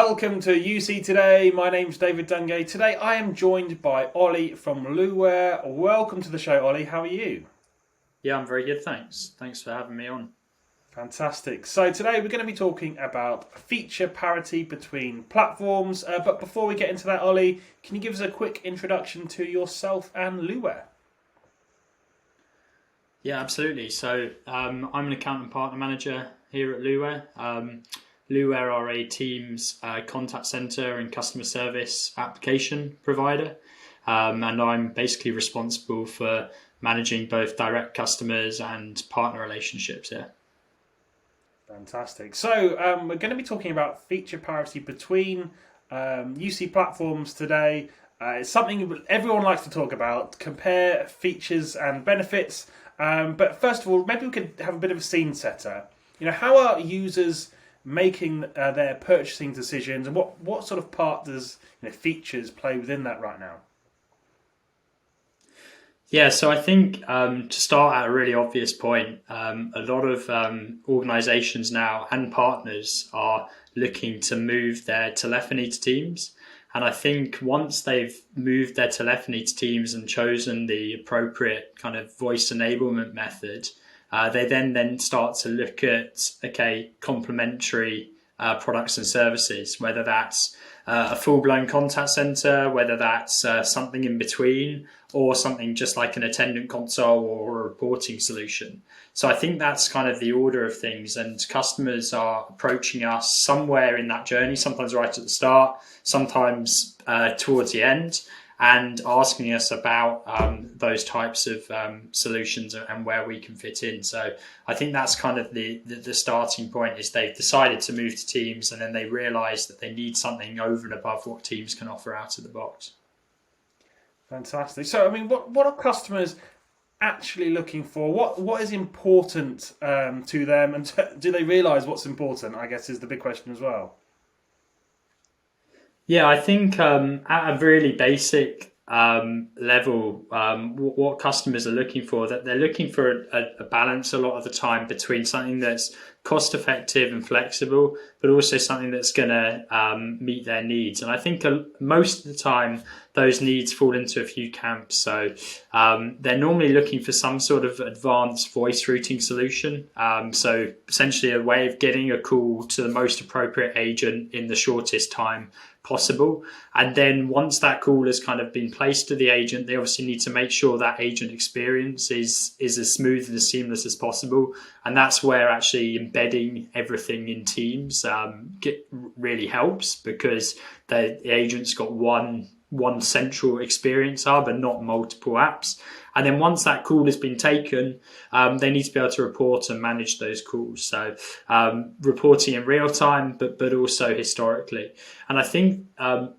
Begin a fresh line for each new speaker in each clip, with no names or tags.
Welcome to UC Today. My name's David Dungay. Today I am joined by Ollie from Luware. Welcome to the show, Ollie. How are you?
Yeah, I'm very good, thanks. Thanks for having me on.
Fantastic. So today we're going to be talking about feature parity between platforms. But before we get into that, Ollie, can you give us a quick introduction to yourself and Luware?
Yeah, absolutely. So I'm an account and partner manager here at Luware. Luware are a Teams contact center and customer service application provider. And I'm basically responsible for managing both direct customers and partner relationships here.
Fantastic. So we're going to be talking about feature parity between UC platforms today. It's something everyone likes to talk about, compare features and benefits. But first of all, maybe we could have a bit of a scene setter. How are users making their purchasing decisions, and what sort of part does features play within that right now?
Yeah, so I think to start at a really obvious point, a lot of organizations now and partners are looking to move their telephony to Teams. And I think once they've moved their telephony to Teams and chosen the appropriate kind of voice enablement method, they then start to look at, complementary products and services, whether that's a full-blown contact center, whether that's something in between, or something just like an attendant console or a reporting solution. So I think that's kind of the order of things, and customers are approaching us somewhere in that journey, sometimes right at the start, sometimes towards the end, and asking us about those types of solutions and where we can fit in. So I think that's kind of the starting point, is they've decided to move to Teams, and then they realise that they need something over and above what Teams can offer out of the box.
Fantastic. So, I mean, what are customers actually looking for? What is important to them, and do they realise what's important, I guess, is the big question as well.
Yeah, I think at a really basic level, what customers are looking for, that they're looking for a balance a lot of the time between something that's cost effective and flexible, but also something that's going to meet their needs. And I think most of the time those needs fall into a few camps. So they're normally looking for some sort of advanced voice routing solution. So essentially a way of getting a call to the most appropriate agent in the shortest time possible. And then once that call has kind of been placed to the agent, they obviously need to make sure that agent experience is as smooth and as seamless as possible. And that's where actually embedding everything in Teams really helps, because the agent's got one central experience hub and not multiple apps. And then once that call has been taken, they need to be able to report and manage those calls. So reporting in real time, but also historically. And I think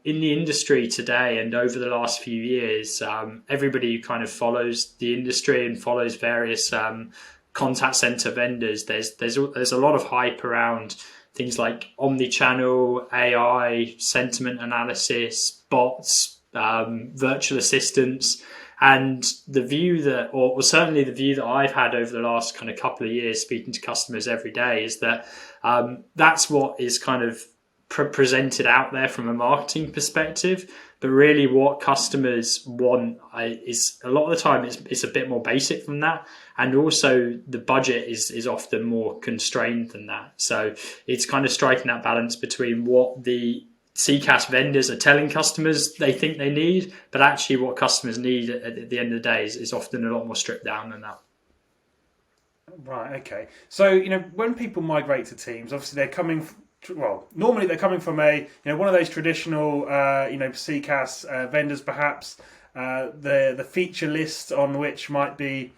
in the industry today and over the last few years, everybody who kind of follows the industry and follows various contact center vendors, there's a lot of hype around things like omni-channel, AI, sentiment analysis, bots, virtual assistants. And the view that, or certainly the view that I've had over the last kind of couple of years speaking to customers every day, is that that's what is kind of presented out there from a marketing perspective. But really what customers want is a lot of the time it's a bit more basic than that. And also the budget is often more constrained than that. So it's kind of striking that balance between what the CCaaS vendors are telling customers they think they need, but actually what customers need at the end of the day is often a lot more stripped down than that.
Right, okay. So, when people migrate to Teams, obviously they're coming, normally they're coming from one of those traditional, CCaaS vendors perhaps. The feature list on which might be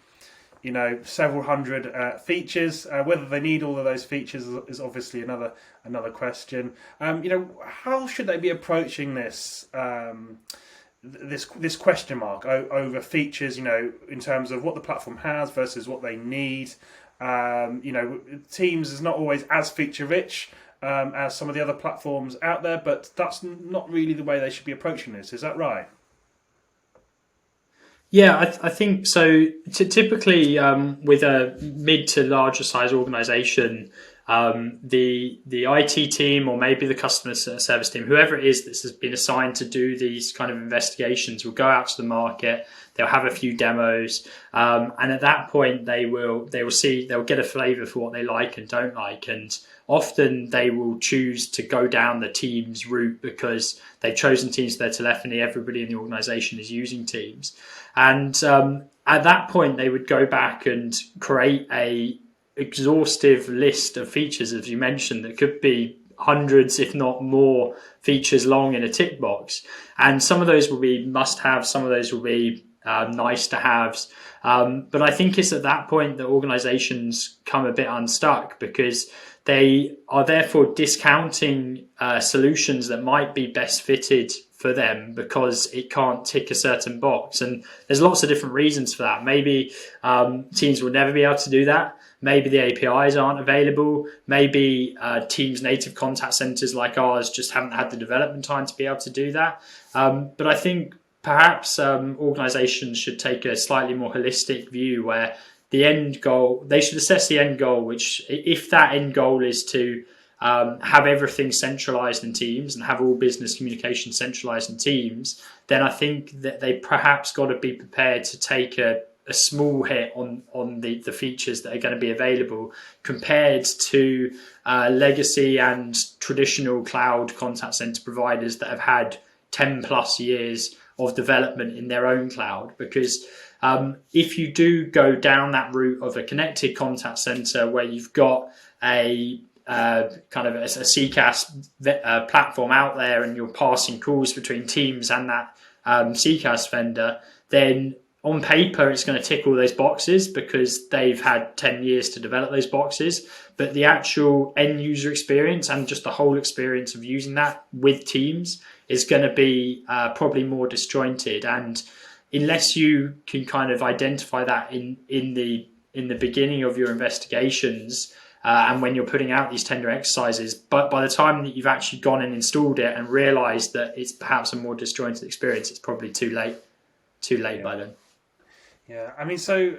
several hundred features. Whether they need all of those features is obviously another question. How should they be approaching this this question mark over features? In terms of what the platform has versus what they need. Teams is not always as feature rich as some of the other platforms out there, but that's not really the way they should be approaching this. Is that right?
Yeah, I think so. Typically, with a mid to larger size organization, the IT team, or maybe the customer service team, whoever it is that has been assigned to do these kind of investigations, will go out to the market. They'll have a few demos, and at that point they'll get a flavour for what they like and don't like, and often they will choose to go down the Teams route because they've chosen Teams for their telephony. Everybody in the organisation is using Teams, and at that point they would go back and create a exhaustive list of features, as you mentioned, that could be hundreds, if not more, features long in a tick box. And some of those will be must-haves, some of those will be nice-to-haves. But I think it's at that point that organizations come a bit unstuck, because they are therefore discounting solutions that might be best fitted for them because it can't tick a certain box. And there's lots of different reasons for that. Maybe Teams will never be able to do that. Maybe the APIs aren't available. Maybe Teams native contact centers like ours just haven't had the development time to be able to do that. But I think perhaps organizations should take a slightly more holistic view, where the end goal, they should assess the end goal, which, if that end goal is to have everything centralized in Teams and have all business communication centralized in Teams, then I think that they perhaps got to be prepared to take a small hit on the features that are going to be available compared to legacy and traditional cloud contact center providers that have had 10 plus years of development in their own cloud. Because if you do go down that route of a connected contact center where you've got a kind of a CCaaS platform out there and you're passing calls between Teams and that CCaaS vendor, then on paper, it's going to tick all those boxes because they've had 10 years to develop those boxes. But the actual end user experience and just the whole experience of using that with Teams is going to be probably more disjointed. And unless you can kind of identify that in the beginning of your investigations and when you're putting out these tender exercises, but by the time that you've actually gone and installed it and realized that it's perhaps a more disjointed experience, it's probably too late by then.
Yeah, I mean, so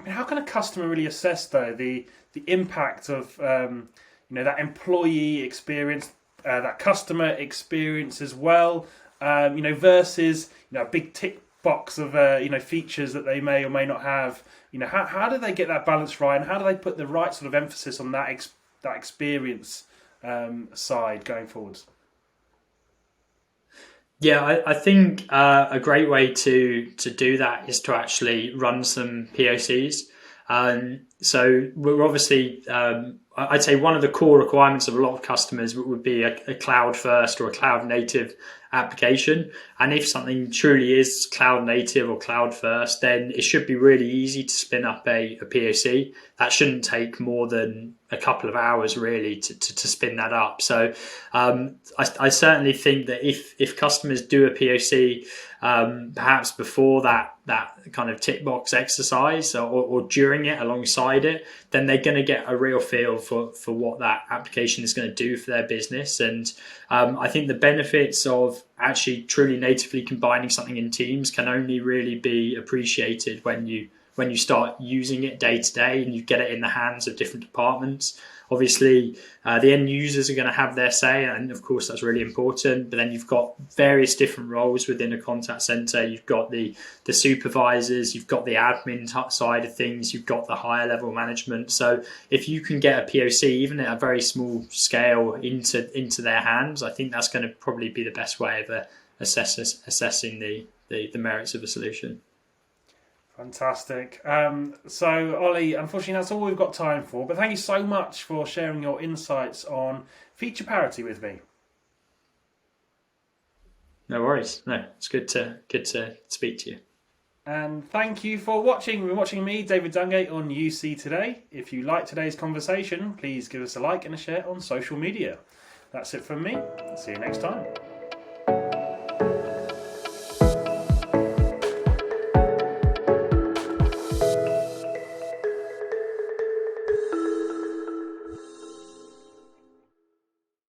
how can a customer really assess though the impact of that employee experience, that customer experience as well, versus a big tick box of features that they may or may not have. How do they get that balance right, and how do they put the right sort of emphasis on that experience side going forwards?
Yeah, I think a great way to do that is to actually run some POCs. So we're obviously, I'd say one of the core requirements of a lot of customers would be a cloud first or a cloud native application. And if something truly is cloud native or cloud first, then it should be really easy to spin up a POC. That shouldn't take more than a couple of hours really to spin that up. So I certainly think that if customers do a POC, perhaps before that kind of tick box exercise or during it, alongside it, then they're going to get a real feel for what that application is going to do for their business. And I think the benefits of actually truly natively combining something in Teams can only really be appreciated when you start using it day to day and you get it in the hands of different departments. Obviously, the end users are going to have their say, and of course that's really important. But then you've got various different roles within a contact center. You've got the supervisors, you've got the admin side of things, you've got the higher level management. So if you can get a POC, even at a very small scale, into their hands, I think that's going to probably be the best way of assessing the merits of a solution.
Fantastic. So, Ollie, unfortunately, that's all we've got time for. But thank you so much for sharing your insights on feature parity with me.
No worries. No, it's good to speak to you.
And thank you for watching. You've been watching me, David Dungay, on UC Today. If you like today's conversation, please give us a like and a share on social media. That's it from me. See you next time.